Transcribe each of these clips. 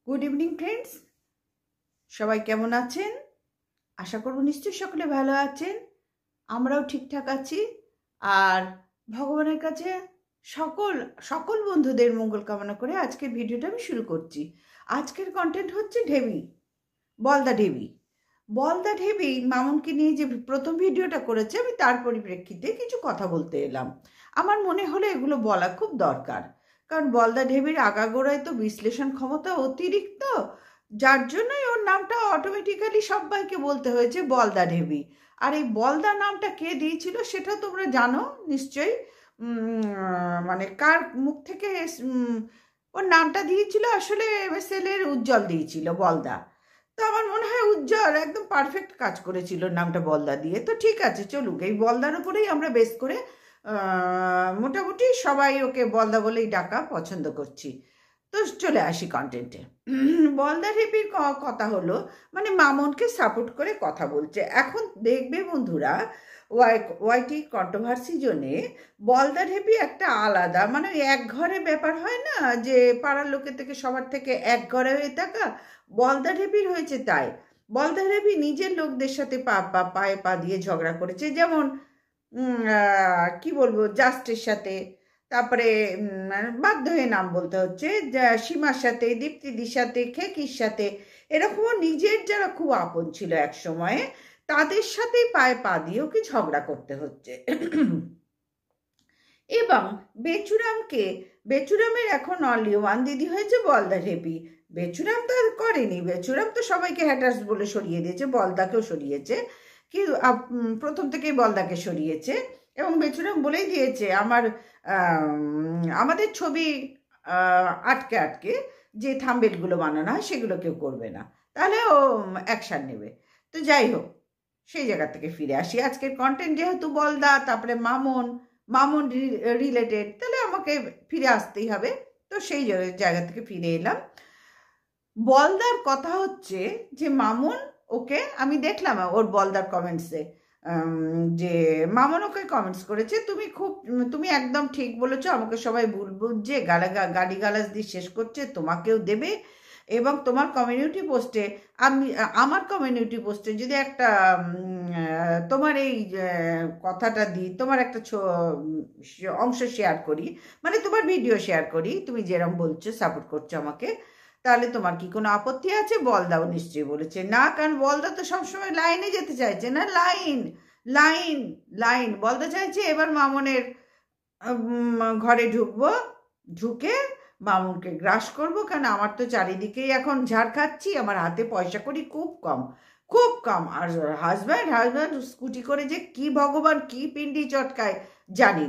Good evening friends, সবাই কেমন আছেন? আশা করব নিশ্চয়ই সকলে ভালো আছেন। আমরাও ঠিকঠাক আছি। আর ভগবানের কাছে সকল সকল বন্ধুদের মঙ্গল কামনা করে আজকের ভিডিওটা আমি শুরু করছি। আজকের কন্টেন্ট হচ্ছে ঢেবি, বলদা ঢেবি। বলদা ঢেবি মামুনকে নিয়ে যে প্রথম ভিডিওটা করেছে, আমি তার পরিপ্রেক্ষিতে কিছু কথা বলতে এলাম। আমার মনে হলো এগুলো বলা খুব দরকার, কারণ বলদা ঢেবির আগাগোড়ায় তো বিশ্লেষণ ক্ষমতা অতিরিক্ত, যার জন্যই ওর নামটা অটোমেটিক্যালি সবাইকে বলতে হয়েছে বলদা ঢেবি। আর এই বলদা নামটা কে দিয়েছিল সেটা তোমরা জানো নিশ্চয়ই। মানে কার মুখ থেকে ওর নামটা দিয়েছিল? আসলে MSL এর উজ্জ্বল দিয়েছিল বলদা। তো আমার মনে হয় উজ্জ্বল একদম পারফেক্ট কাজ করেছিল নামটা বলদা দিয়ে। তো ঠিক আছে, চলুক, এই বলদার উপরেই আমরা বেস করে মোটামুটি সবাই ওকে বলদা বলেই ডাকা পছন্দ করছি। তো চলে আসি কন্টেন্টে। বলদা ঢেপির কথা হলো, মানে মামুনকে সাপোর্ট করে কথা বলছে। এখন দেখবে বন্ধুরা, ওয়াইটি কন্ট্রোভার্সি জন্যে বলদা ঢেপি একটা আলাদা, মানে এক ঘরে ব্যাপার হয় না, যে পাড়ার লোকের থেকে সবার থেকে এক ঘরে হয়ে থাকা, বলদা ঢেপির হয়েছে তাই। বলদা ঢেপি নিজের লোকদের সাথে পায়ে পা দিয়ে ঝগড়া করেছে, যেমন কি বলবো, জাস্টের সাথে, তারপরে বাধ্য হয়ে নাম বলতে হচ্ছে, সীমার সাথে, দীপ্তিদির সাথে, খেকির সাথে, এরকমও নিজের যারা খুব আপন ছিল এক সময়ে তাদের সাথেই পায়ে পা দিয়ে ওকে ঝগড়া করতে হচ্ছে। এবং বেচুরামের এখন অনলি ওয়ান দিদি হয়েছে বলদা ঢেপি। বেচুরাম তো আর করেনি, বেচুরাম তো সবাইকে হ্যাটার্স বলে সরিয়ে দিয়েছে, বলদাকেও সরিয়েছে, কিন্তু প্রথম থেকেই বলদাকে সরিয়েছে। এবং বেচুরাম বলেই দিয়েছে আমাদের ছবি আটকে আটকে যে থাম্বেলগুলো বানানো হয় সেগুলো কেউ করবে না, তাহলে ও অ্যাকশান নেবে। তো যাই হোক, সেই জায়গা থেকে ফিরে আসি। আজকের কন্টেন্ট যেহেতু বলদা, তারপরে মামুন রিলেটেড, তাহলে আমাকে ফিরে আসতেই হবে। তো সেই জায়গা থেকে ফিরে এলাম। বলদার কথা হচ্ছে যে মামুন ওকে, আমি দেখলাম ওর বলদার কমেন্টসে যে মামুন ওকে কমেন্টস করেছে, তুমি একদম ঠিক বলেছো, আমাকে সবাই ভুল বুঝছে, গালি গালাজ দিয়ে শেষ করছে, তোমাকেও দেবে। এবং তোমার কমিউনিটি পোস্টে, আমার কমিউনিটি পোস্টে যদি একটা তোমার এই কথাটা দিই, তোমার একটা অংশ শেয়ার করি, মানে তোমার ভিডিও শেয়ার করি, তুমি যেরকম বলছো সাপোর্ট করছো আমাকে, তাহলে তোমার কি কোনো আপত্তি আছে? বলদাও নিশ্চয়ই বলেছে না, কারণ বলদা তো সবসময় লাইনে যেতে চাইছে না, লাইন লাইন লাইন বলদা চাইছে এবার মামুনের ঘরে ঢুকে মামুনকে গ্রাস করব, কারণ আমার তো চারিদিকেই এখন ঝাড় খাচ্ছি, আমার হাতে পয়সা করি খুব কম, খুব কম। আর হাজব্যান্ড স্কুটি করে যে কি ভগবান কি পিন্ডি চটকায় জানি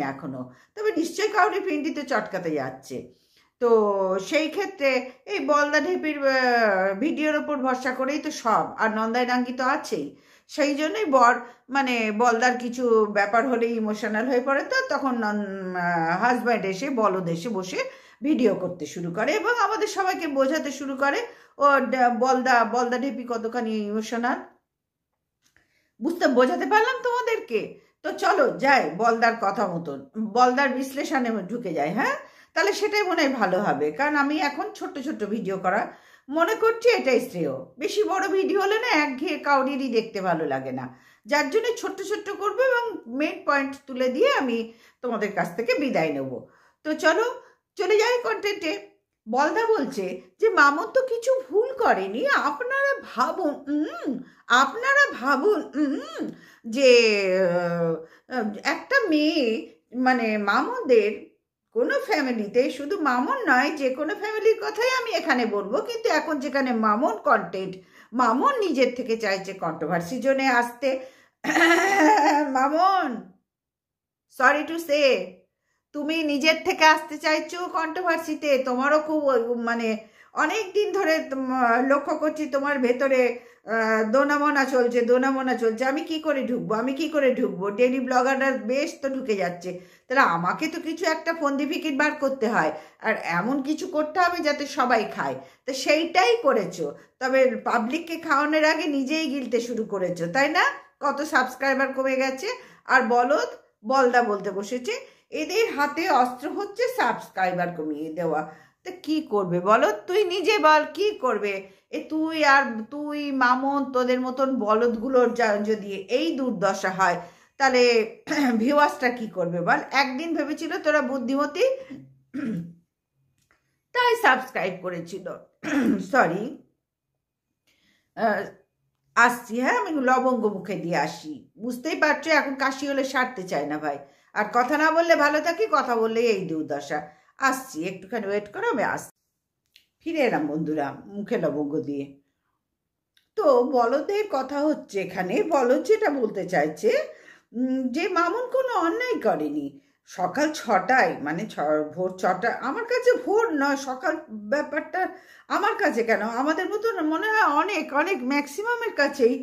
না এখনো, তবে নিশ্চয়ই কাউরি পিন্ডিতে চটকাতে যাচ্ছে। তো সেই ক্ষেত্রে এই বলদা ঢেপির ভিডিওর ওপর ভরসা করেই তো সব, আর নন্দাই ডাঙ্গি তো আছেই। সেই জন্যই মানে বলদার কিছু ব্যাপার হলে ইমোশনাল হয়ে পড়ে, তো তখন হাজব্যান্ড বলদ এসে বসে ভিডিও করতে শুরু করে এবং আমাদের সবাইকে বোঝাতে শুরু করে ও বলদা ঢেপি কতখানি ইমোশনাল। বোঝাতে পারলাম তোমাদেরকে? তো চলো যাই বলদার কথা মতন, বলদার বিশ্লেষণে ঢুকে যায়। হ্যাঁ, তাহলে সেটাই মনে হয় ভালো হবে, কারণ আমি এখন ছোট্ট ছোট্ট ভিডিও করা মনে করছি এটাই শ্রেয়। বেশি বড় ভিডিও হলে না একঘেয়ে কাউরিরই দেখতে ভালো লাগে না, যার জন্য ছোট্ট ছোট্ট করবো এবং মেন পয়েন্ট তুলে দিয়ে আমি তোমাদের কাছ থেকে বিদায় নেব। তো চলো চলে যাই কন্টেন্টে। বলদা বলছে যে মামুন তো কিছু ভুল করেনি, আপনারা ভাবুন যে একটা মেয়ে, মানে মামুনদের কোনো ফ্যামিলিতে, শুধু মামুন নয়, যে কোনো ফ্যামিলির কথাই আমি এখানে বলবো, কিন্তু এখন যেখানে মামুন কন্টেন্ট, মামুন নিজের থেকে চাইছে কন্ট্রোভার্সি জোনে আসতে। মামুন, সরি টু সে, তুমি নিজের থেকে আসতে চাইছো কন্ট্রোভার্সিতে। তোমারও খুব মানে অনেক দিন ধরে লক্ষ্য করছি তোমার ভেতরে দোনামোনা চলছে, আমি কি করে ঢুকবো? ডেইলি ব্লগাররা বেশ তো ঢুকে যাচ্ছে, তাহলে আমাকে তো কিছু একটা ফন্দি ফিকির বার করতে হয়, আর এমন কিছু করতে হবে যাতে সবাই খায়। তো সেইটাই করেছো, তবে পাবলিককে খাওয়ানোর আগে নিজেই গিলতে শুরু করেছো, তাই না? কত সাবস্ক্রাইবার কমে গেছে, আর বলদা বলতে বসেছে এদের হাতে অস্ত্র হচ্ছে সাবস্ক্রাইবার কমিয়ে দেওয়া। তো কি করবে বলো, তুই নিজে বল কি করবে। তুই মামন তোদের মতন বলদগুলোর যদি এই দুর্দশা হয়, তাহলে ভিউয়ার্সটা কি করবে বল। একদিন ভেবেছিল তোরা বুদ্ধিমতী, তাই সাবস্ক্রাইব করেছিল। সরি, আসছি, হ্যাঁ আমি লবঙ্গ মুখে দিয়ে আসি। বুঝতেই পারছো এখন কাশি হলে সারতে চায় না ভাই, আর কথা না বললে ভালো থাকি, কথা বললে এই দুর্দশা। আসছি, একটুখানি ওয়েট করো, আমি আসছি। ফিরে এলাম বন্ধুরা মুখে লবঙ্গ দিয়ে। তো বলদের কথা হচ্ছে, এখানে বলদ যেটা বলতে চাইছে যে মামুন কোনো অন্যায় করেনি। সকাল 6টায়, মানে ভোর 6টা, আমার কাছে ভোর নয় সকাল ব্যাপারটা, আমার কাছে কেন, আমাদের মতন মনে হয় অনেক অনেক ম্যাক্সিমামের কাছেই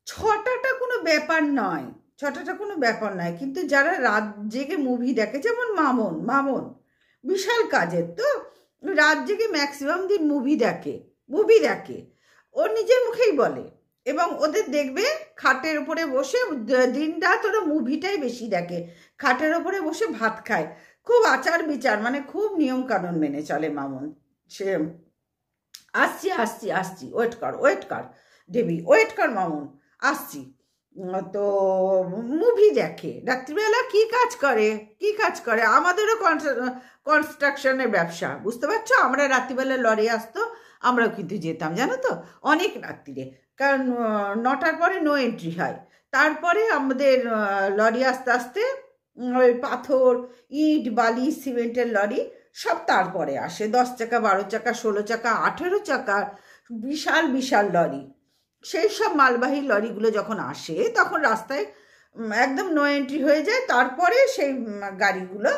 6টাটা কোনো ব্যাপার নয়, 6টাটা কোনো ব্যাপার নয়। কিন্তু যারা রাত জেগে মুভি দেখে, যেমন মামুন, মামুন বিশাল কাজের, তো রাত জেগে ম্যাক্সিমাম দিন মুভি দেখে, ও নিজের মুখেই বলে। এবং ওদের দেখবে খাটের উপরে বসে দিন রাত ওরা মুভিটাই বেশি দেখে, খাটের উপরে বসে ভাত খায়, খুব আচার বিচার, মানে খুব নিয়ম কানুন মেনে চলে মামুন। সে আসছি আসছি আসছি, ওয়েট কর দেবী, ওয়েট কর মামুন, আসছি। তো মুভি দেখে, রাত্রিবেলা কি কাজ করে, আমাদেরও কনস্ট্রাকশনের ব্যবসা, বুঝতে পারছো। আমরা রাত্রিবেলা লরি আসতো, আমরাও কিন্তু যেতাম জানো তো, অনেক রাত্রিরে, কারণ 9টার পরে নো এন্ট্রি হয়। তারপরে আমাদের লরি আস্তে আস্তে ওই পাথর, ইট, বালি, সিমেন্টের লরি সব তারপরে আসে, 10 চাকা, 12 চাকা, 16 চাকা, 18 চাকা, বিশাল বিশাল লরি। সেই সব মালবাহী লরিগুলো যখন আসে, তখন রাস্তায় একদম নো এন্ট্রি হয়ে যায়। তারপরে সেই গাড়িগুলো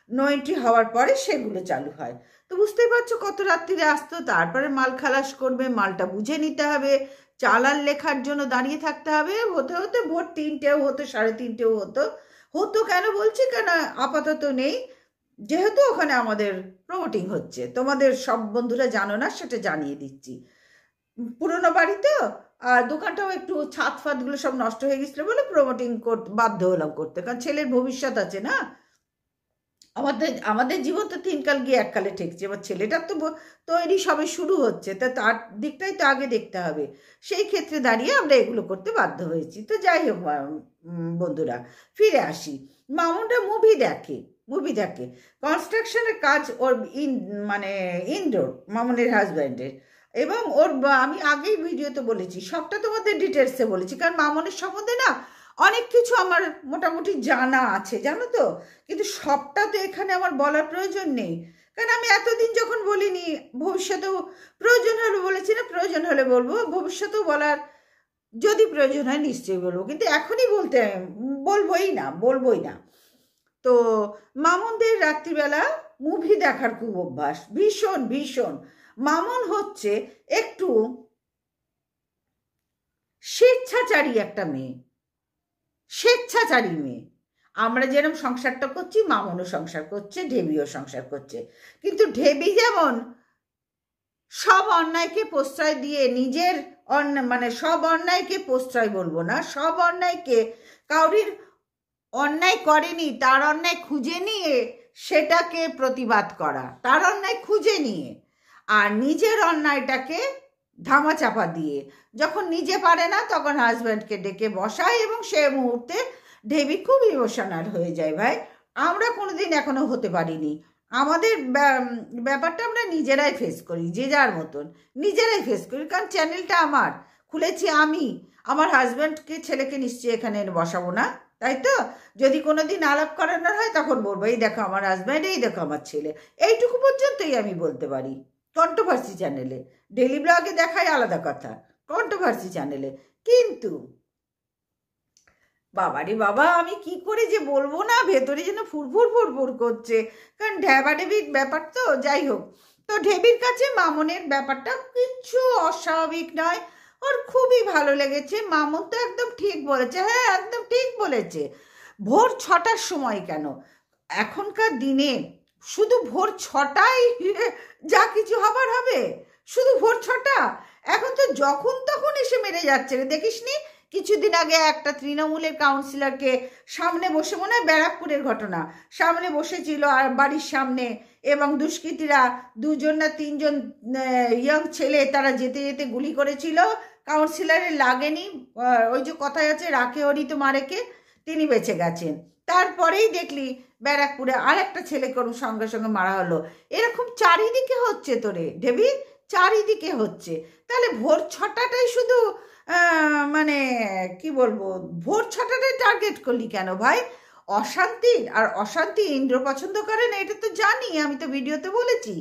নো এন্ট্রি হওয়ার পরে সেগুলো চালু হয়। তো বুঝতেই পারছো কত রাত্রিরে আসতো। তারপরে মাল খালাস করবে, মালটা বুঝে নিতে হবে, চালান লেখার জন্য দাঁড়িয়ে থাকতে হবে, হতে হতে ভোর 3টেও হতো, 3:30ও হতো কেন বলছি, কেন আপাতত নেই, যেহেতু ওখানে আমাদের প্রমোটিং হচ্ছে। তোমাদের সব বন্ধুরা জানো না, সেটা জানিয়ে দিচ্ছি। পুরোনো বাড়ি তো, আর দোকানটাও একটু ছাদ ফাদগুলো সব নষ্ট হয়ে গেছিলো বলে প্রমোটিং করতে বাধ্য হলাম করতে, কারণ ছেলের ভবিষ্যৎ আছে না। আমাদের জীবন তো 3 কাল গিয়ে 1 কালে ঠেকছে, এবার ছেলেটার তো তৈরি সবে শুরু হচ্ছে, তা তার দিকটাই তো আগে দেখতে হবে। সেই ক্ষেত্রে দাঁড়িয়ে আমরা এগুলো করতে বাধ্য হয়েছি। তো যাই হোক বন্ধুরা, ফিরে আসি। মামুনটা মুভি দেখে, কনস্ট্রাকশনের কাজ ওর মানে ইনডোর, মামুনের হাজব্যান্ডের। এবং আমি আগেই ভিডিওতে বলেছি, সবটা তোমাদের ডিটেলসে বলেছি, কারণ মামুনের সম্বন্ধে না অনেক কিছু আমার মোটামুটি জানা আছে জানো তো, কিন্তু সবটা তো এখানে আমার বলার প্রয়োজন নেই, কারণ আমি এতদিন যখন বলিনি, ভবিষ্যতেও প্রয়োজন হলে বলেছি না, প্রয়োজন হলে বলবো, ভবিষ্যতেও বলার যদি প্রয়োজন হয় নিশ্চয়ই বলবো, কিন্তু এখনই বলবোই না। তো মামুনদের রাত্রিবেলা মুভি দেখার খুব অভ্যাস, ভীষণ ভীষণ। মামুন হচ্ছে একটু স্বেচ্ছাচারী একটা মেয়ে, আমরা যেরকম সংসারটা করছি, মামুনও সংসার করছে, ঢেবিও সংসার করছে। কিন্তু ঢেবি যেমন সব অন্যায়কে প্রশ্রয় দিয়ে নিজের মানে সব অন্যায়কে প্রশ্রয় বলবো না, সব অন্যায়কে, কাউরির অন্যায় করেনি তার অন্যায় খুঁজে নিয়ে সেটাকে প্রতিবাদ করা, তার অন্যায় খুঁজে নিয়ে, আর নিজের অন্যায়টাকে ধামাচাপা দিয়ে, যখন নিজে পারে না তখন হাজব্যান্ডকে ডেকে বসায়, এবং সে মুহূর্তে ঢেবি খুব ইমোশনাল হয়ে যায়। ভাই, আমরা কোনোদিন এখনো হতে পারিনি। আমাদের ব্যাপারটা আমরা নিজেরাই ফেস করি, যে যার মতন নিজেরাই ফেস করি, কারণ চ্যানেলটা আমার খুলেছি আমি, আমার হাজব্যান্ডকে ছেলেকে নিশ্চয়ই এখানে বসাবো না, তাই তো? যদি কোনোদিন আলাপ করানোর হয় তখন বলবো, এই দেখো আমার হাজব্যান্ড, এই দেখো আমার ছেলে, এইটুকু পর্যন্তই আমি বলতে পারি। কন্ট্রোভার্সি চ্যানেলে, ডেলি ব্লগে দেখাই আলাদা কথা, কন্ট্রোভার্সি চ্যানেলে কিন্তু বাবারে বাবা, আমি কি করে যে বলবো না, ভেতরে যেন ফুরফুর করছে, কারণ ঢেবির ব্যাপার তো। যাই হোক, তো ঢেবির কাছে মামুনের ব্যাপারটা কিচ্ছু অস্বাভাবিক নয়, ওর খুবই ভালো লেগেছে। মামুন তো একদম ঠিক বলেছে, হ্যাঁ একদম ঠিক বলেছে। ভোর 6টার সময় কেন, এখনকার দিনে শুধু ভোর 6টায় যা কিছু হবার হবে, শুধু ভোর 6টা? এখন তো যখন তখন এসে মেরে যাচ্ছে রে, দেখিস নি কিছুদিন আগে একটা তৃণমূলের কাউন্সিলরকে সামনে বসে, মনে হয় ব্যারাকপুরের ঘটনা, সামনে বসেছিল আর বাড়ির সামনে, এবং দুষ্কৃতীরা 2জন না 3জন ইয়ং ছেলে তারা যেতে যেতে গুলি করেছিল। কাউন্সিলরের লাগেনি, ওই যে কথায় আছে রাখে হরি তো মারেকে, তিনি বেঁচে গেছেন। তারপরেই দেখলি ব্যারাকপুরে আর একটা ছেলে করুন সঙ্গে সঙ্গে মারা হলো। এরকম চারিদিকে হচ্ছে তোরে ঢেবি, চারিদিকে হচ্ছে। তাহলে ভোর 6টাটাই শুধু মানে কি বলবো, ভোর 6টাটাই টার্গেট করলি কেন ভাই? অশান্তির, আর অশান্তি ইন্দ্র পছন্দ করে না, এটা তো জানি, আমি তো ভিডিওতে বলেছি।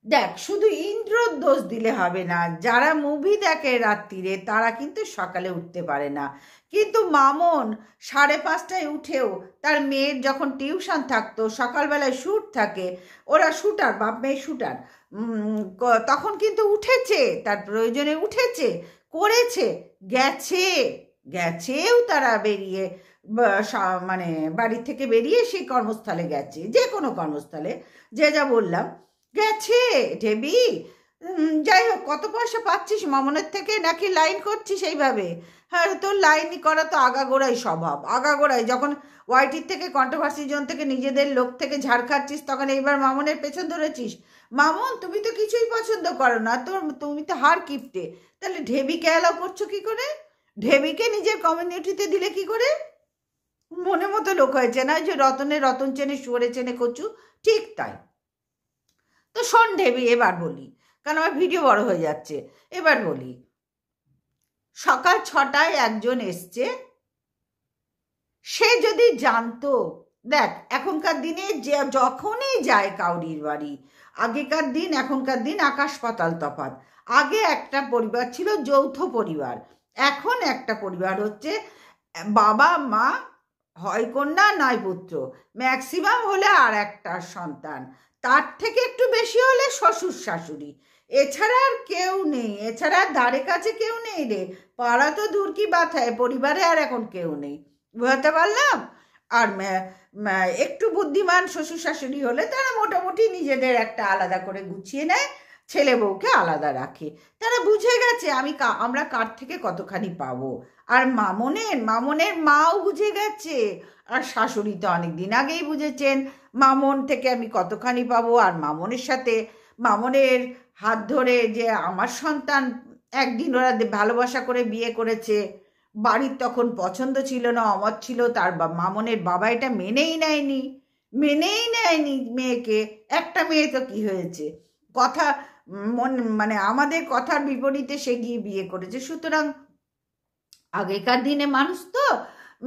দেখ, শুধু ইন্দ্রর দোষ দিলে হবে না, যারা মুভি দেখে রাত্রিরে তারা কিন্তু সকালে উঠতে পারে না। কিন্তু মামন 5:30টায় উঠেও, তার মেয়ের যখন টিউশন থাকতো, সকালবেলায় শ্যুট থাকে, ওরা শ্যুটার, বাপ মেয়ে শ্যুটার, তখন কিন্তু উঠেছে, তার প্রয়োজনে উঠেছে, করেছে, গেছেও তারা বেরিয়ে, মানে বাড়ি থেকে বেরিয়ে সেই কর্মস্থলে গেছে, যে কোনো কর্মস্থলে, যে যা বললাম গেছে ঢেবি। যাই হোক, কত পয়সা পাচ্ছিস মামনের থেকে, নাকি লাইন করছিস এইভাবে? হ্যাঁ, তোর লাইন করা তো আগাগোড়াই স্বভাব, আগাগোড়াই। যখন ওয়াইটির থেকে, কন্ট্রোভার্সি জোন থেকে, নিজেদের লোক থেকে ঝাড় খাচ্ছিস, তখন এইবার মামনের পেছন ধরেছিস। মামন, তুমি তো কিছুই পছন্দ করো না, তুমি তো হার কিপটে। তাহলে ঢেবিকে অ্যালাউ করছো কি করে? ঢেবিকে নিজের কমিউনিটিতে দিলে কি করে? মনে মতো লোক হয়েছে না, যে রতন চেনে শুয়োরে চেনে কচু, ঠিক তাই। তো শোন ঢেবি, এবার বলি, কারণ আমার ভিডিও বড় হয়ে যাচ্ছে, এবার বলি। সকাল 6টায় একজন এসছে, সে যদি জানতো, দেখ এখনকার দিনে যে যখনই যায় কাউরির বাড়ি, আগেকার দিন এখনকার দিন আকাশ পাতাল তফাৎ। আগে একটা পরিবার ছিল, যৌথ পরিবার। এখন একটা পরিবার হচ্ছে বাবা মা, হয় কন্যা নয় পুত্র, ম্যাক্সিমাম হলে আর একটা সন্তান, তার থেকে একটু বেশি হলে শ্বশুর শাশুড়ি, এছাড়া আর কেউ নেই, এছাড়া ধারে কাছে কেউ নেই রে। পাড়া তো দূর কি বাথায়, পরিবারে আর এখন কেউ নেই, বুঝতে পারলাম। আর একটু বুদ্ধিমান শ্বশুর শাশুড়ি হলে তারা মোটামুটি নিজেদের একটা আলাদা করে গুছিয়ে নেয়, ছেলে বউকে আলাদা রাখে। তারা বুঝে গেছে আমরা কার থেকে কতখানি পাবো। আর মামনের মাও বুঝে গেছে, আর শাশুড়ি তো অনেক দিন আগেই বুঝেছেন মামন থেকে আমি কতখানি পাবো। আর মামনের হাত ধরে যে আমার সন্তান, একদিন ওরা ভালোবাসা করে বিয়ে করেছে, বাড়ির তখন পছন্দ ছিল না, অমত ছিল, তার মামনের বাবা এটা মেনেই নেয়নি মেয়েকে। একটা মেয়ে তো কি হয়েছে, কথা মানে আমাদের কথার বিপরীতে সে গিয়ে বিয়ে করেছে। সুতরাং আগেকার দিনে মানুষ তো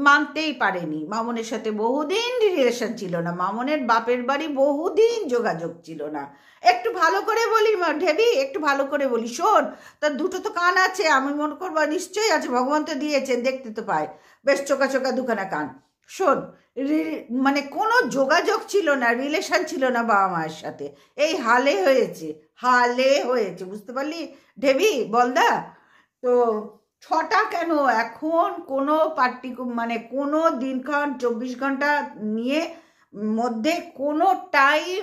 মানতেই পারেনি, মামনের সাথে বহুদিন রিলেশন ছিল না, মামনের বাপের বাড়ি বহুদিন যোগাযোগ ছিল না। একটু ভালো করে বলি ঢেবি, একটু ভালো করে বলি, শোন, তার দুটো তো কান আছে, আমি মনে করবো নিশ্চয়ই আছে, ভগবান তো দিয়েছেন, দেখতে তো পায়, বেশ চোকা চোকা দুখানা কান। শোন, মানে কোনো যোগাযোগ ছিল না, রিলেশন ছিল না বাবা মায়ের সাথে, এই হালে হয়েছে, বুঝতে পারলি ঢেবি বলদা? তো 6টা কেন, এখন কোনো মানে কোনো দিনক্ষণ 24 ঘন্টা নিয়ে মধ্যে কোনো টাইম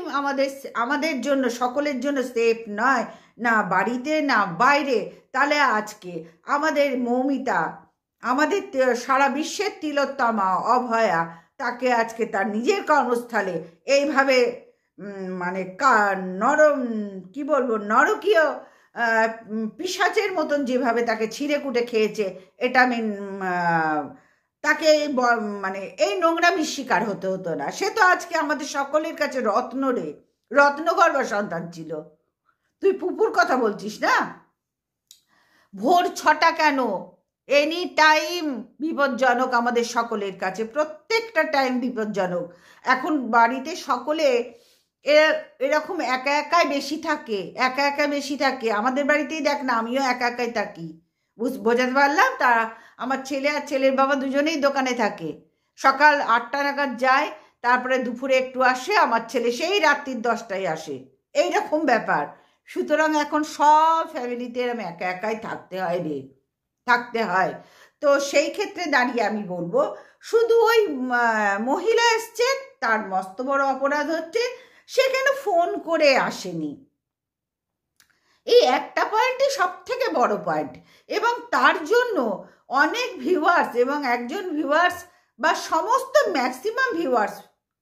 আমাদের জন্য, সকলের জন্য সেফ নয়, না বাড়িতে না বাইরে। তাহলে আজকে আমাদের মৌমিতা, আমাদের সারা বিশ্বের তিলোত্তমা অভয়া, তাকে আজকে তার নিজের কর্মস্থলে এইভাবে মানে কি বলবো, নরকীয় পিশাচের মতন যেভাবে তাকে ছিঁড়ে কুটে খেয়েছে, এটা আমি তাকে মানে এই নোংরামির শিকার হতে হতো না। সে তো আজকে আমাদের সকলের কাছে রত্নগর্ভ সন্তান ছিল। তুই পুপুর কথা বলছিস না? ভোর 6টা কেন, এনি টাইম বিপজ্জনক আমাদের সকলের কাছে, প্রত্যেকটা টাইম বিপজ্জনক। এখন বাড়িতে সকলে এরকম একাই বেশি থাকে, আমাদের বাড়িতেই দেখ না, আমিও একাই থাকি, বোঝাতে পারলাম। তারা আমার ছেলে আর ছেলের বাবা দুজনেই দোকানে থাকে, সকাল 8টা নাগাদ যায়, তারপরে দুপুরে একটু আসে, আমার ছেলে সেই রাত্রির 10টায় আসে, এইরকম ব্যাপার। সুতরাং এখন সব ফ্যামিলিতে আমি একাই থাকতে হয়। তো সেই ক্ষেত্রে দাঁড়িয়ে আমি বলবো, শুধু ওই মহিলা এসছেন, তার মস্ত বড় অপরাধ হচ্ছে সে কেন ফোন করে আসেনি। এই একটা পয়েন্টই সব থেকে বড় পয়েন্ট, এবং তার জন্য অনেক ভিউয়ার্স এবং একজন ভিউয়ার্স বা সমস্ত ম্যাক্সিমাম ভিউয়ার্স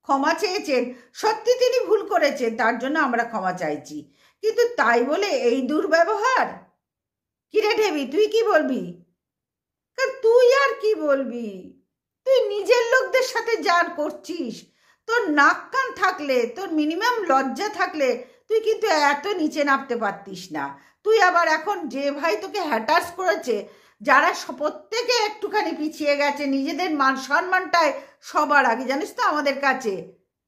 ক্ষমা চেয়েছেন। সত্যি তিনি ভুল করেছেন, তার জন্য আমরা ক্ষমা চাইছি, কিন্তু তাই বলে এই দুর্ব্যবহার। কিরে ঢেবি, তুই কি বলবি? তুই আর কি বলবি? তুই নিজের লোকদের সাথে যার করছিস, তোর নাক কান থাকলে, তোর মিনিমাম লজ্জা থাকলে তুই কিন্তু এত নিচে নামতে পারতিস না। তুই আবার এখন যে ভাই তোকে হ্যাটার্স করেছে, যারা প্রত্যেকে একটুখানি পিছিয়ে গেছে, নিজেদের মান সম্মানটায় সবার আগে, জানিস তো আমাদের কাছে।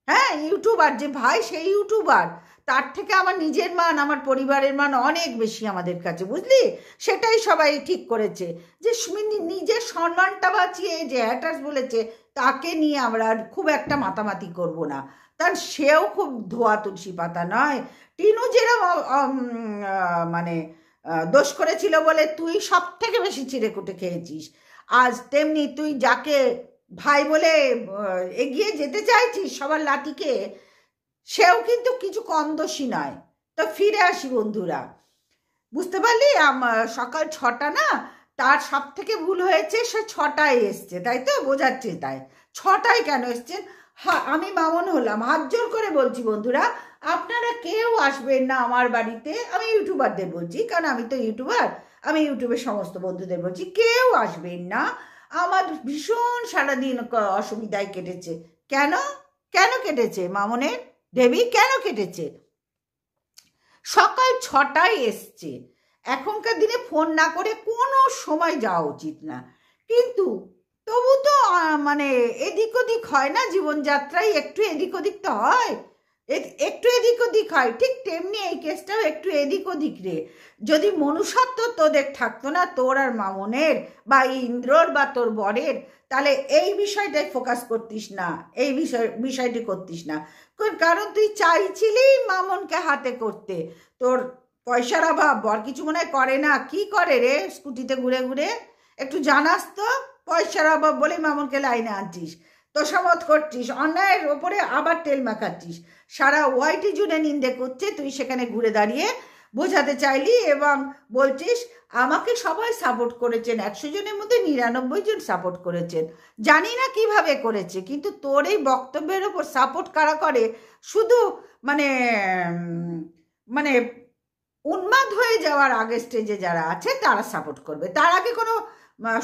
হ্যাঁ, ইউটিউবার যে ভাই, সেই ইউটিউবার, তার থেকে আমার নিজের মান, আমার পরিবারের মান অনেক বেশি আমাদের কাছে, বুঝলি? সেটাই সবাই ঠিক করেছে যে নিজের সম্মানটা বাঁচিয়ে যে হ্যাটার্স বলেছে তাকে নিয়ে আমরা খুব একটা মাতামাতি করব না। কারণ সেও খুব ধোয়া তুলসী পাতা নয়। টিনু যেরকম মানে দোষ করেছিল বলে তুই সব থেকে বেশি চিড়েকুটে খেয়েছিস, আজ তেমনি তুই যাকে ভাই বলে এগিয়ে যেতে চাইছিস সবার লাঠিকে, সেও কিন্তু কিছু কম দোষী নয়। তো ফিরে আসি বন্ধুরা, বুঝতে পারলি? সকাল 6টা না, তার সব থেকে ভুল হয়েছে, সে 6টায় এসছে, তাই তো বোঝাচ্ছে। তাই 6টায় কেন এসছেন? হ্যাঁ, আমি মামন হলাম, হাত জোর করে বলছি বন্ধুরা, আপনারা কেউ আসবেন না আমার বাড়িতে। আমি ইউটিউবারদের বলছি, কারণ আমি তো ইউটিউবার, আমি ইউটিউবের সমস্ত বন্ধুদের বলছি, কেউ আসবেন না। আমার ভীষণ সারাদিন অসুবিধায় কেটেছে। কেন কেন কেটেছে মামনের? দেবী, কেন কেটেছে? সকাল 6টায় এসছে। এখনকার দিনে ফোন না করে কোনো সময় যাওয়া উচিত না, কিন্তু তবু তো মানে এদিক ওদিক হয় না জীবনযাত্রায়, একটু এদিক ওদিক তো হয়, একটু এদিক ওদিক হয়। ঠিক তেমনি এই কেসটাও একটু এদিক ওদিক রে। যদি মনুষ্যত্ব তোদের থাকতো না, তোর আর মামনের বা ইন্দ্রর বা তোর বরের, তাহলে এই বিষয়টাই ফোকাস করতিস না, এই বিষয়টি করতিস না। কারণ তুই চাইছিলি মামনকে হাতে করতে, তোর পয়সার অভাব, বর কিছু মনে হয় করে না। কি করে রে স্কুটিতে ঘুরে ঘুরে? একটু জানাস তো। পয়সার অভাব বলেই মামনকে লাইনে আনছিস, তোষামত করছিস, অন্যায়ের ওপরে আবার তেল মাখাচ্ছিস, সারা ওয়াইটি জুড়ে নিন্দে করছে, তুই সেখানে ঘুরে দাঁড়িয়ে বোঝাতে চাইলি এবং বলছিস আমাকে সবাই সাপোর্ট করেছেন, 100 জনের মধ্যে 99 জন সাপোর্ট করেছেন। জানি না কিভাবে করেছে, কিন্তু তোর এই বক্তব্যের ওপর সাপোর্ট কারা করে? শুধু মানে মানে উন্মাদ হয়ে যাওয়ার আগে স্টেজে যারা আছে তারা সাপোর্ট করবে, তার আগে কোনো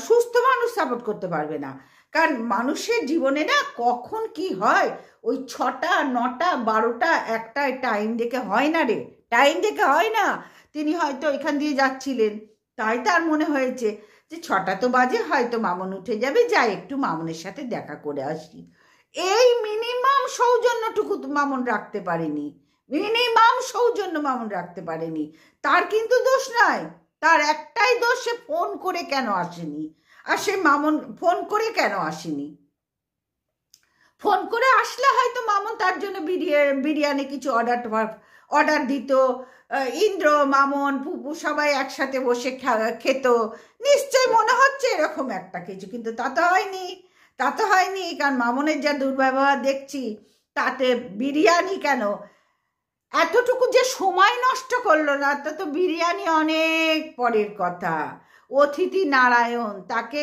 সুস্থ মানুষ সাপোর্ট করতে পারবে না। কারণ মানুষের জীবনে না কখন কি হয়, ওই 6টা 9টা 12টা 1টায় টাইম দেখে হয় না রে, টাইম দেখে হয় না। তিনি হয়তো এখান দিয়ে যাচ্ছিলেন, তাই তার মনে হয়েছে যে 6টা তো বাজে, হয়তো মামন উঠে যাবে, যাই একটু মামনের সাথে দেখা করে আসি। এই মিনিমাম সৌজন্যটুকু মামন রাখতে পারেনি, মিনিমাম সৌজন্য মামন রাখতে পারেনি। তার কিন্তু দোষ নাই, তার একটাই দোষ, সে ফোন করে কেন আসেনি। আর সে মামন ফোন করে কেন আসেনি? ফোন করে আসলে হয়তো মামন তার জন্য বিরিয়ানি কিছু অর্ডার দিত, ইন্দ্র মামন পুপু সবাই একসাথে বসে খেত, নিশ্চয় মনে হচ্ছে এরকম একটা কিছু। কিন্তু তা তো হয়নি, তা তো হয়নি, কারণ মামনের যা দুর্ব্যবহার দেখছি, তাতে বিরিয়ানি কেন এতটুকু যে সময় নষ্ট করলো না, তা তো বিরিয়ানি অনেক পরের কথা। অতিথি নারায়ণ, তাকে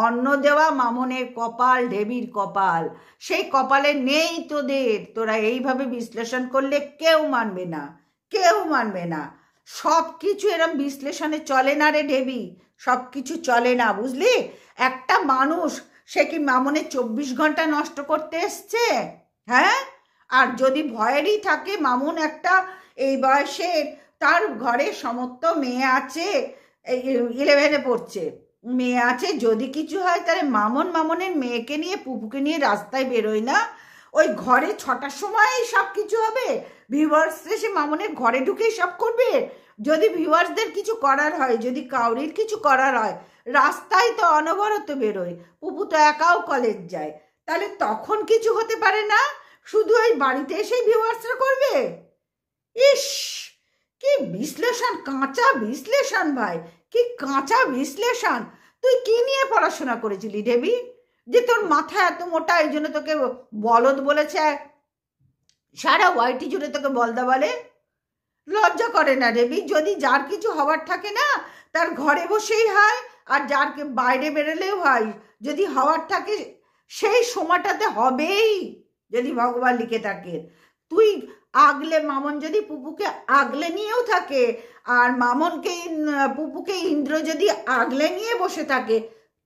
অন্ন দেওয়া মামনের কপাল, ঢেবির কপাল, সেই কপালে নেই তোদের। তোরা এইভাবে বিশ্লেষণ করলে কেউ মানবে না, কেউ মানবে না। সব কিছু এরম বিশ্লেষণে চলে না রে ঢেবি, সব কিছু চলে না, বুঝলি? একটা মানুষ, সে কি মামনের 24 ঘন্টা নষ্ট করতে এসছে? হ্যাঁ, আর যদি ভয়েরই থাকে, মামুন একটা এই বয়সের, তার ঘরে সমস্ত মেয়ে আছে, 11-এ পড়ছে, মেয়ে আছে, যদি কিছু হয় তাহলে মামনের মেয়েকে নিয়ে পুপুকে নিয়ে রাস্তায় বেরোয় না? ওই ঘরে 6টার সময় সব কিছু হবে? ভিউয়ার্স এসে মামনের ঘরে ঢুকেই সব করবে? যদি ভিউয়ার্সদের কিছু করার হয়, যদি কাউরির কিছু করার হয়, রাস্তায় তো অনবরত বেরোয়, পুপু তো একাও কলেজ যায়, তাহলে তখন কিছু হতে পারে না? শুধু ওই বাড়িতে এসেই ভিউয়ার্সরা করবে? ইস, কি বিশ্লেষণ, কাঁচা বিশ্লেষণ ভাই, কি কাঁচা বিশ্লেষণ। তুই কি নিয়ে পড়াশোনা করেছিলি ঢেবি, যে তোর মাথা এত মোটা? এই জন্য তোকে বলদ বলেছে, সারা ওয়াইটি জুড়ে তোকে বলদা বলে। লজ্জা করে না দেবী? যদি যার কিছু হওয়ার থাকে না তার ঘরে বসেই হয়, আর যারকে বাইরে বেরোলেও হয়। যদি হওয়ার থাকে সেই সময়টাতে হবেই, যদি ভগবান লিখে থাকে। তুই আগলে, মামন যদি পুপুকে আগলে নিয়েও থাকে, আর মামনকে পুপুকে ইন্দ্র যদি আগলে নিয়ে বসে থাকে,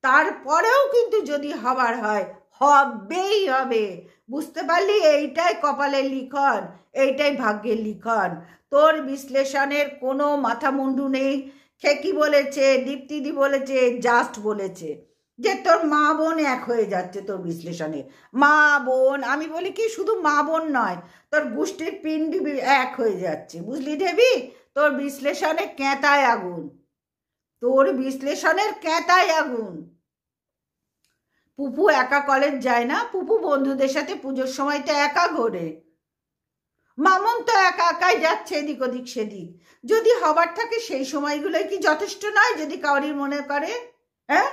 তারপরেও কিন্তু যদি হবার হয়, হবেই হবে। বুঝতে পারলি? এইটাই কপালের লিখন, এইটাই ভাগ্যের লিখন। তোর বিশ্লেষণের কোনো মাথা মুন্ডু নেই। কি বলেছে দীপ্তিদি? বলেছে, জাস্ট বলেছে যে তোর মা বোন এক হয়ে যাচ্ছে তোর বিশ্লেষণে। মা বোন, আমি বলি কি, শুধু মা বোন নয়, তোর গোষ্ঠীর পিণ্ডি এক হয়ে যাচ্ছে। বুঝলি দেবী? তোর বিশ্লেষণে ক্যাঁতায় আগুন, তোর বিশ্লেষণের ক্যাঁতায় আগুন। পুপু একা কলেজ যায় না, পুপু বন্ধুদের সাথে পুজোর সময় তো একা ঘোরে। মামন তো একা একাই যাচ্ছে এদিক ওদিক সেদিক। যদি হবার থাকে সেই সময়গুলোই কি যথেষ্ট নয় যদি কাউরির মনে করে? হ্যাঁ,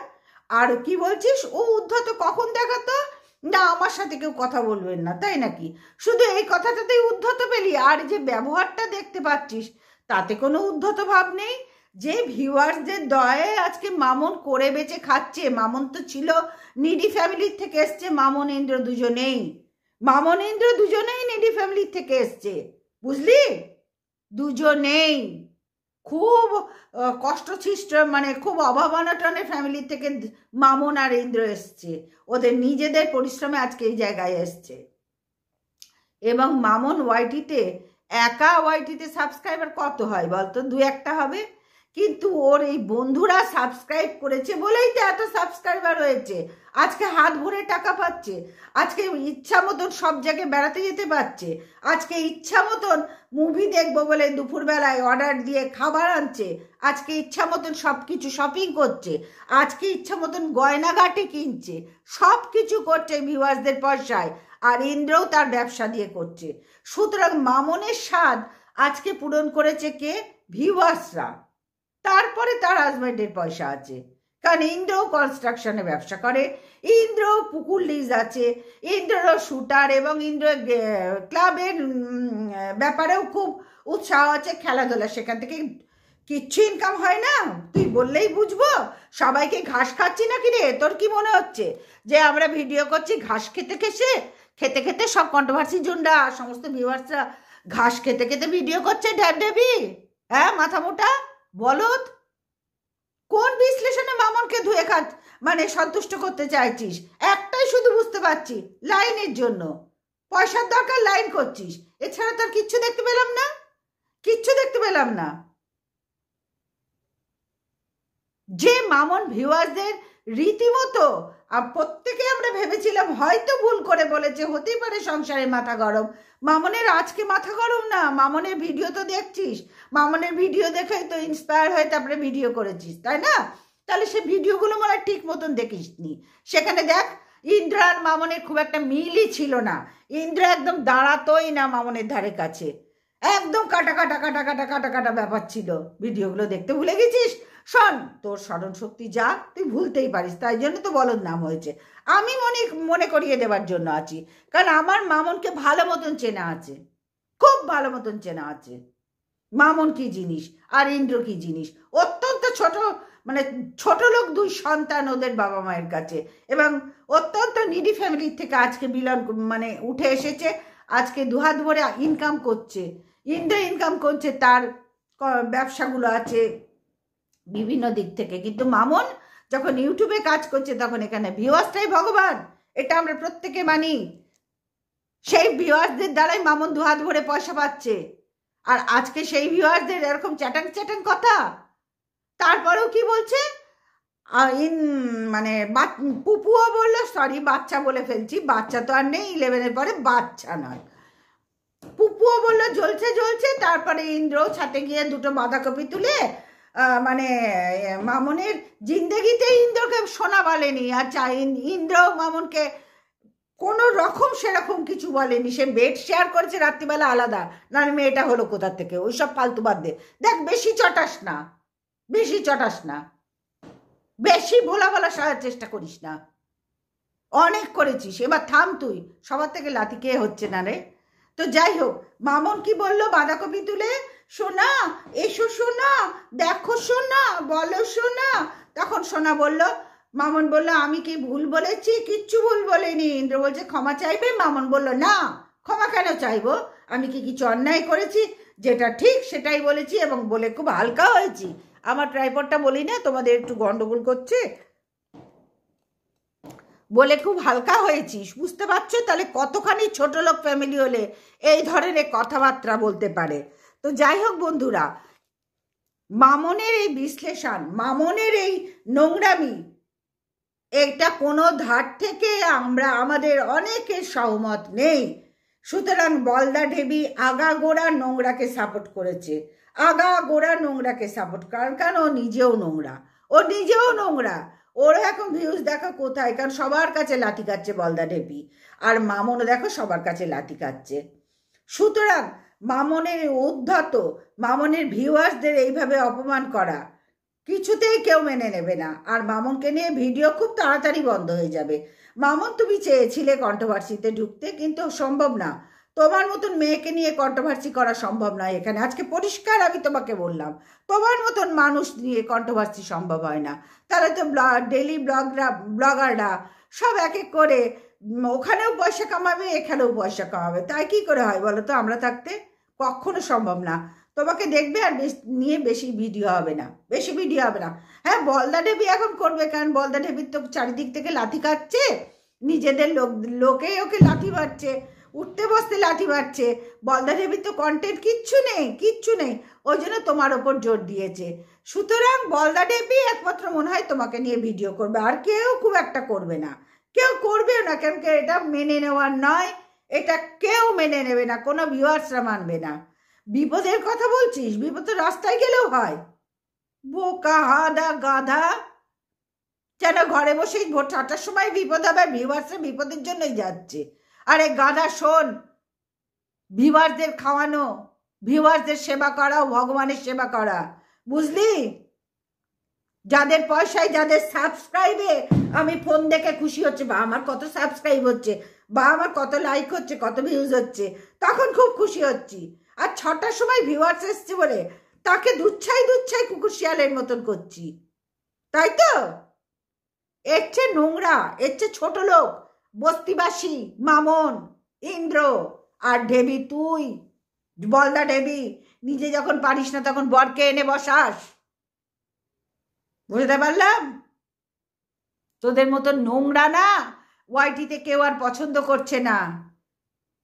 আর কি বলছিস? ও উদ্ধত কখন দেখাতো না আমার সাথে কেউ কথা বলবেন না, তাই নাকি? শুধু এই কথাটাতেই উদ্ধত পেলি? আর যে ব্যবহারটা দেখতে পাচ্ছিস তাতে কোনো উদ্ধত ভাব নেই। যে ভিউয়ার্সদের দয়ে আজকে মামন করে বেঁচে খাচ্ছে। মামন তো ছিল নিডি ফ্যামিলির থেকে এসছে, মামন ইন্দ্র দুজনেই, মামন ইন্দ্র দুজনেই নিডি ফ্যামিলির থেকে এসছে। বুঝলি? দুজনেই খুব কষ্টসৃষ্ট, মানে খুব অভাবনাটনের ফ্যামিলি থেকে মামন আর ইন্দ্র এসছে। ওদের নিজেদের পরিশ্রমে আজকে এই জায়গায় এসছে। এবং মামন ওয়াইটিতে, একা ওয়াইটিতে সাবস্ক্রাইবার কত হয় বলতো? 2-1টা হবে। কিন্তু ওর এই বন্ধুরা সাবস্ক্রাইব করেছে বলেই তো এত সাবস্ক্রাইবার হয়েছে। আজকে হাত ভরে টাকা পাচ্ছে, আজকে ইচ্ছা মতন সব জায়গায় বেড়াতে যেতে পারছে, আজকে ইচ্ছা মতন মুভি দেখবো বলে দুপুরবেলায় অর্ডার দিয়ে খাবার আনছে, আজকে ইচ্ছা মতন সব কিছু শপিং করছে, আজকে ইচ্ছা মতন গয়নাগাটি কিনছে, সব কিছু করছে ভিউয়ার্সদের পয়সায়। আর ইন্দ্রও তার ব্যবসা দিয়ে করছে। সুতরাং মামনের স্বাদ আজকে পূরণ করেছে কে? ভিউয়ার্সরা। তারপরে তার হাজব্যান্ডের পয়সা আছে, কারণ ইন্দ্রও কনস্ট্রাকশনে ব্যবসা করে, ইন্দ্র পুকুর লিজ আছে, ইন্দ্রও শুটার, এবং ইন্দ্র ক্লাবের ব্যাপারেও খুব উৎসাহ আছে, খেলাধুলা, সেখান থেকে কিচ্ছু ইনকাম হয় না? তুই বললেই বুঝবো। সবাইকে ঘাস খাচ্ছি নাকি রে? তোর কি মনে হচ্ছে যে আমরা ভিডিও করছি ঘাস খেতে খেতে খেতে সব কন্ট্রোভার্সি জুন্ডা সমস্ত ভিউয়ার্সরা ঘাস খেতে খেতে ভিডিও করছে? ঢ্যাবঢ্যাবি, হ্যাঁ, মাথা মোটা বলদ। কোন বিশ্লেষণে মামনকে ধুয়ে মানে সন্তুষ্ট করতে চাইছিস? একটাই শুধু বুঝতে পারছি, লাইনের জন্য পয়সার দরকার, লাইন করছিস, এছাড়া তোর কিচ্ছু দেখতে পেলাম না, কিচ্ছু দেখতে পেলাম না। যে মামন ভিউয়ার্সদের রীতিমতো প্রত্যেকে আমরা ভেবেছিলাম হয়তো ভুল করে বলেছে, হতেই পারে সংসারে মাথা গরম। মামনের আজকে মাথা গরম না, মামনের ভিডিও তো দেখছিস, মামনের ভিডিও দেখেই তো ইন্সপায়ার হয়ে তারপরে ভিডিও করেছিস, তাই না? তাহলে সে ভিডিওগুলো মনে ঠিক মতন দেখিসনি। সেখানে দেখ, ইন্দ্র আর মামনের খুব একটা মিলই ছিল না। ইন্দ্র একদম দাঁড়াতোই না মামনের ধারে কাছে, একদম কাটা কাটা কাটা কাটা কাটা কাটা ব্যাপার ছিল। ভিডিওগুলো দেখতে ভুলে গেছিস? শোন, তোর স্মরণ শক্তি যা, তুই ভুলতেই পারিস, তাই জন্য তো বলদ নাম হয়েছে। আমি মনে করিয়ে দেবার জন্য আছি, কারণ আমার মামনকে ভালো মতন চেনা আছে, খুব ভালো মতন চেনা আছে মামন কি জিনিস আর ইন্দ্র কি জিনিস। অত্যন্ত ছোট, মানে ছোট লোক দুই সন্তান ওদের বাবা মায়ের কাছে, এবং অত্যন্ত নিডি ফ্যামিলির থেকে আজকে মানে উঠে এসেছে, আজকে দুহাত ভরে ইনকাম করছে। ইন্দ্র ইনকাম করছে, তার ব্যবসাগুলো আছে বিভিন্ন দিক থেকে। কিন্তু মামন যখন ইউটিউবে কাজ করছে তখন এখানে ভিউয়ার্সটাই ভগবান, এটা আমরা প্রত্যেকে মানি। সেই ভিউয়ার্সদের দ্বারাই মামন দুহাত ভরে পয়সা পাচ্ছে, আর আজকে সেই ভিউয়ার্সদের এরকম চ্যাটাং চ্যাটাং কথা। তারপরেও কি বলছে, মানে পুপুও বললো, সরি বাচ্চা বলে ফেলছি, বাচ্চা তো আর নেই, 11-এর পরে বাচ্চা নয়, পুপুও বললো জ্বলছে জ্বলছে। তারপরে ইন্দ্র ছাতে গিয়ে দুটো বাঁধাকপি তুলে মানে মামনের জিন্দেগিতে ইন্দ্রকে শোনা বলেনি, আর ইন্দ্র মামনকে কোনো রকম সেরকম কিছু বলেনি। সে বেড শেয়ার করেছে রাত্রিবেলা আলাদা, না মেয়েটা হলো কোথার থেকে, ওইসব ফালতু বাদ দে। দেখ, বেশি চটাস না, বেশি চটাস না, বেশি ভোলা ভোলা সাজার চেষ্টা করিস না, অনেক করেছিস, এবার থাম তুই, সবার থেকে লাথি খেয়ে হচ্ছে না রে। তো যাই হোক, মামন কি বললো, বাঁধাকপি তুলে সোনা এসো, সোনা দেখো, সোনা বলো, সোনা। তখন সোনা বলল, মামন বলল আমি কি ভুল বলেছি? কিচ্ছু ভুল বলিনি। ইন্দ্র বলছে ক্ষমা চাইবে? মামন বলল না, ক্ষমা কেন চাইবো, আমি কি কিছু অন্যায় করেছি? যেটা ঠিক সেটাই বলেছি এবং বলে খুব হালকা হয়েছি। আমার ট্রাইপডটা বলি না, তোমাদের একটু গন্ডগোল করছে, বলে খুব হালকা হয়েছিস, বুঝতে পারছো? তাহলে কতখানি ছোট লোক ফ্যামিলি হলে এই ধরনের কথাবার্তা বলতে পারে। তো যাই হোক বন্ধুরা, মামনের এই বিশ্লেষণ, মামনের এই নোংরামি, এটা কোনো ধার থেকে আমাদের অনেকের সহমত নেই। সুতরাং বলদা ঢেবি আগাগোড়া নোংরাকে সাপোর্ট করেছে, আগাগোড়া নোংরাকে সাপোর্ট করার কারণ ও নিজেও নোংরা, ও নিজেও নোংরা। ওরা এখন ভিউজ দেখো কোথায়, কারণ সবার কাছে লাথি খাচ্ছে বলদা ঢেবি, আর মামনও দেখো সবার কাছে লাথি খাচ্ছে। সুতরাং মামনের উদ্ধত, মামনের ভিউয়ার্সদের এইভাবে অপমান করা কিছুতেই কেউ মেনে নেবে না। আর মামনকে নিয়ে ভিডিও খুব তাড়াতাড়ি বন্ধ হয়ে যাবে। মামন, তুমি চেয়েছিলে কন্ট্রোভার্সিতে ঢুকতে, কিন্তু সম্ভব না। তোমার মতন মেয়েকে নিয়ে কন্ট্রোভার্সি করা সম্ভব নয় এখানে। আজকে পরিষ্কার আমি তোমাকে বললাম, তোমার মতন মানুষ নিয়ে কন্ট্রোভার্সি সম্ভব হয় না। তাহলে তো ডেলি ব্লগাররা সব এক এক করে ওখানেও পয়সা কামাবে, এখানেও পয়সা কামাবে। তাই কি করে হয় বলো তো? আমরা থাকতে কখনো সম্ভব না। তোমাকে দেখবে আর নিয়ে বেশি ভিডিও হবে না, বেশি ভিডিও হবে না। হ্যাঁ, বলদা ঢেবি এখন করবে, কারণ বলদা ঢেবির তো চারিদিক থেকে লাথি খাচ্ছে, নিজেদের লোকে ওকে লাথি মারছে, উঠতে বসতে লাথি মারছে। বলদা ঢেবির তো কন্টেন্ট কিচ্ছু নেই, কিচ্ছু নেই, ওই জন্য তোমার ওপর জোর দিয়েছে। সুতরাং বলদা ঢেবি একমাত্র মনে হয় তোমাকে নিয়ে ভিডিও করবে, আর কেউ খুব একটা করবে না, কেউ করবেও না, কেন কি এটা মেনে নেওয়ার নয়, এটা কেউ মেনে নেবে না, কোনো ভিউয়ার্সরা মানবে না। বিপদের কথা বলছিস? বিপদ তো রাস্তায় গেলেও হয়। বোকা হাদা গাধা, যেন ঘরে বসেই ভোর 6টার সময় বিপদ হবে, ভিউয়ার্সরা বিপদের জন্যই যাচ্ছে। আরে গাধা শোন, ভিউয়ার্সদের খাওয়ানো, ভিউয়ার্সদের সেবা করা ভগবানের সেবা করা, বুঝলি? যাদের পয়সায়, যাদের সাবস্ক্রাইবে আমি ফোন দেখে খুশি হচ্ছে, বা আমার কত সাবস্ক্রাইব হচ্ছে, বা আমার কত লাইক হচ্ছে, কত ভিউজ হচ্ছে, তখন খুব খুশি হচ্ছি। আর 6টার সময় ভিউয়ার্স এসছে বলে তাকে দুচ্ছাই দুচ্ছাই কুকুর শিয়ালের মতন করছি, তাই তো? এর চেয়ে নোংরা, এর চেয়ে ছোট লোক বস্তিবাসী মামন, ইন্দ্র আর ঢেবি, তুই বলদা ঢেবি, নিজে যখন পারিস না তখন বরকে এনে বসাস। বুঝতে পারলাম? তোদের মতো নোংরা না ওয়াইটিতে কেউ আর পছন্দ করছে না,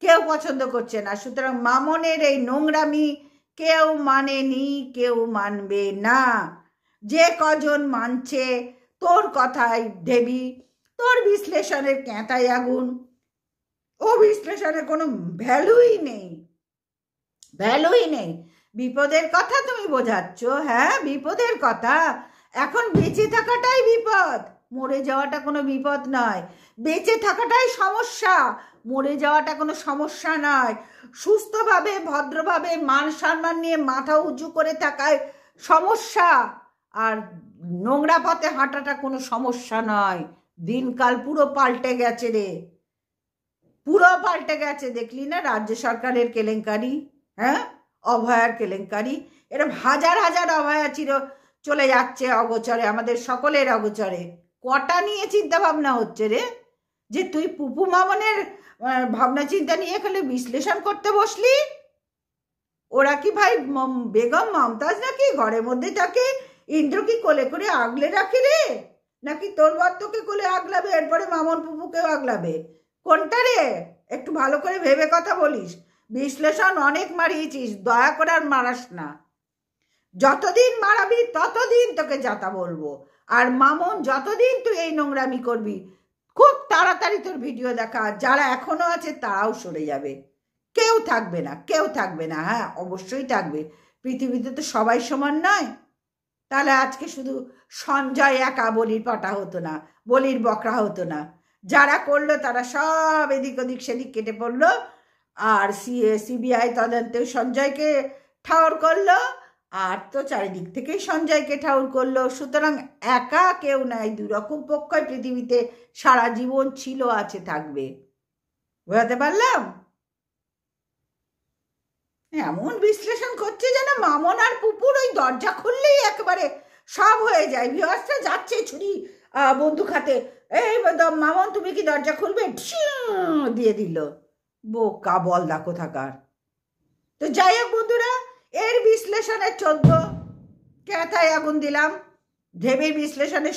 কেউ পছন্দ করছে না। সুতরাং মামনের এই নোংরামি কেউ মানেনি, কেউ মানবে না। যে কজন মানছে তোর কথাই ঢেবি, তোর বিশ্লেষণের ক্যাঁতায় আগুন, ও বিশ্লেষণের কোনো ভ্যালুই নেই, ভ্যালুই নেই। বিপদের কথা তুমি বোঝাচ্ছ, হ্যাঁ বিপদের কথা। এখন বেঁচে থাকাটাই বিপদ, মরে যাওয়াটা কোনো বিপদ নয়। বেঁচে থাকাটাই সমস্যা, মরে যাওয়াটা কোনো সমস্যা নয়। সুস্থভাবে ভদ্রভাবে মান সম্মান নিয়ে মাথা উঁচু করে থাকায় সমস্যা, আর নোংরা পথে হাঁটাটা কোনো সমস্যা নয়। দিনকাল পুরো পাল্টে গেছে রে, পুরো পাল্টে গেছে। দেখলি না রাজ্য সরকারের কেলেঙ্কারি, হ্যাঁ অভয়ার কেলেঙ্কারি, এরকম হাজার হাজার অভয়া চলে যাচ্ছে অগোচরে, আমাদের সকলের অগোচরে। কটা নিয়ে চিন্তা ভাবনা হচ্ছে রে, যে তুই পুপু মামনের ভাবনা চিন্তা নিয়ে খালি বিশ্লেষণ করতে বসলি? ওরা কি ভাই বেগম মমতাজ নাকি ঘরের মধ্যে থাকে? ইন্দ্র কি কোলে করে আগলে রাখে রে, নাকি তোর বর তোকে কোলে আগলাবে, এরপরে মামন পুপুকেও আগলাবে? কোনটা রে? একটু ভালো করে ভেবে কথা বলিস। বিশ্লেষণ অনেক মারিয়েছিস, দয়া করে আর মারাস না। যতদিন মারাবি ততদিন তোকে যাতা বলবো। আর মামন, যতদিন তুই এই নোংরামি করবি খুব তাড়াতাড়ি তোর ভিডিও দেখা যারা এখনো আছে তারাও সরে যাবে, কেউ থাকবে না, কেউ থাকবে না। হ্যাঁ অবশ্যই থাকবে, পৃথিবীতে তো সবাই সমান নয়। তাহলে আজকে শুধু সঞ্জয় একা বলির পাটা হতো না, বলির বকরা হতো না। যারা করলো তারা সব এদিক ওদিক সেদিক কেটে পড়লো, আর সিবিআই তদন্তেও সঞ্জয়কে ঠাউর করলো, আর তো চারিদিক থেকেই সঞ্জয়কে ঠাউর করলো। সুতরাং একা কেউ নাই, দুরকম পক্ষই পৃথিবীতে সারা জীবন ছিল, আছে, থাকবে। বুঝাতে পারলাম? এমন বিশ্লেষণ করছে যেন মামন আর পুপুর ওই দরজা খুললেই একেবারে সব হয়ে যায়। ভিউয়ার্সরা যাচ্ছে ছুরি বন্দুক হাতে, এই মামন তুমি কি দরজা খুলবে, দিয়ে দিল। বোকা বলদা কোথাকার। তো যাই হোক বন্ধুরা, এর বিশ্লেষণের 14 ক্যাথায় আগুন দিলাম। দেবীর বিশ্লেষণে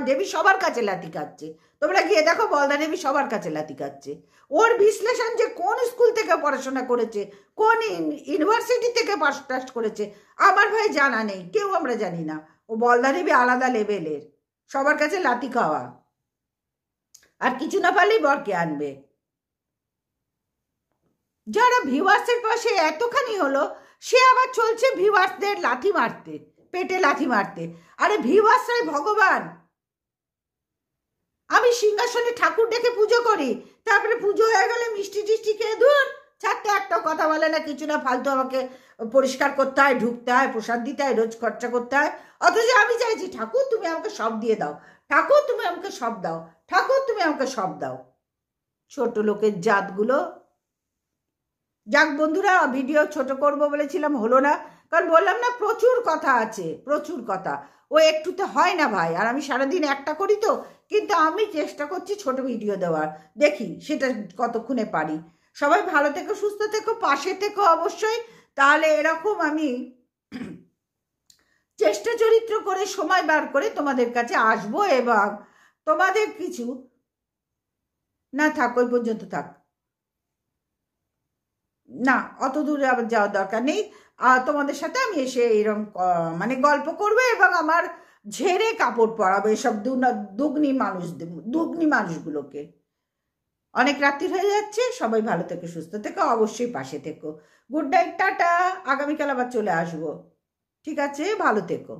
দেবী সবার কাছে লাথি খাচ্ছে। তোমরা গিয়ে দেখো, বলদা দেবী সবার কাছে লাথি খাচ্ছে। ওর বিশ্লেষণ যে কোন স্কুল থেকে পড়াশোনা করেছে, কোন ইউনিভার্সিটি থেকে পাস টাস করেছে, আমার ভাই জানা নেই, কেউ আমরা জানি না। ও বলদা দেবী আলাদা লেভেলের, সবার কাছে লাথি খাওয়া। আর কিছু না পারলেই বরকে আনবে। যারা ভিউয়ার্সের পাশে এতখানি হলো, সে আবার চলছে ভিউয়ার্সদের লাথি মারতে, পেটে লাথি মারতে। আরে ভিউয়ার্সরাই ভগবান। আমি সিংহাসনে ঠাকুর ডেকে পুজো করি, তারপরে পুজো হয়ে গেলে মিষ্টি টিষ্টি খেয়ে দূর, ছাড়তে একটা কথা বলে না, কিছু না, ফালতু আমাকে পরিষ্কার করতে হয়, ঢুকতে হয়, প্রসাদ দিতে হয়, রোজ খরচা করতে হয়। অথচ আমি চাইছি ঠাকুর তুমি আমাকে সব দিয়ে দাও, ঠাকুর তুমি আমাকে সব দাও, ঠাকুর তুমি আমাকে সব দাও। ছোট লোকের জাতগুলো। যাক বন্ধুরা, ভিডিও ছোট করব বলেছিলাম, হলো না, কারণ বললাম না প্রচুর কথা আছে, প্রচুর কথা। ও একটুতে হয় না ভাই, আর আমি সারাদিন একটা করি তো, কিন্তু আমি চেষ্টা করছি ছোট ভিডিও দেওয়ার, দেখি সেটা কতক্ষণে পারি। সবাই ভালো থেকো, সুস্থ থেকো, পাশে থেকো অবশ্যই। তাহলে এরকম আমি চেষ্টা চরিত্র করে সময় বার করে তোমাদের কাছে আসবো, এবং তোমাদের কিছু না থাক, ওই পর্যন্ত থাক, না অত দূরে আবার যাওয়ার দরকার নেই। তোমাদের সাথে আমি এসে এরকম মানে গল্প করবো, এবং আমার ঝেড়ে কাপড় পরাবো এসব দুগ্নি মানুষগুলোকে। অনেক রাত্রি হয়ে যাচ্ছে, সবাই ভালো থেকো, সুস্থ থেকো, অবশ্যই পাশে থেকো। Good night, tata. আগামীকাল আবার চলে আসবো। ঠিক আছে, ভালো থেকো।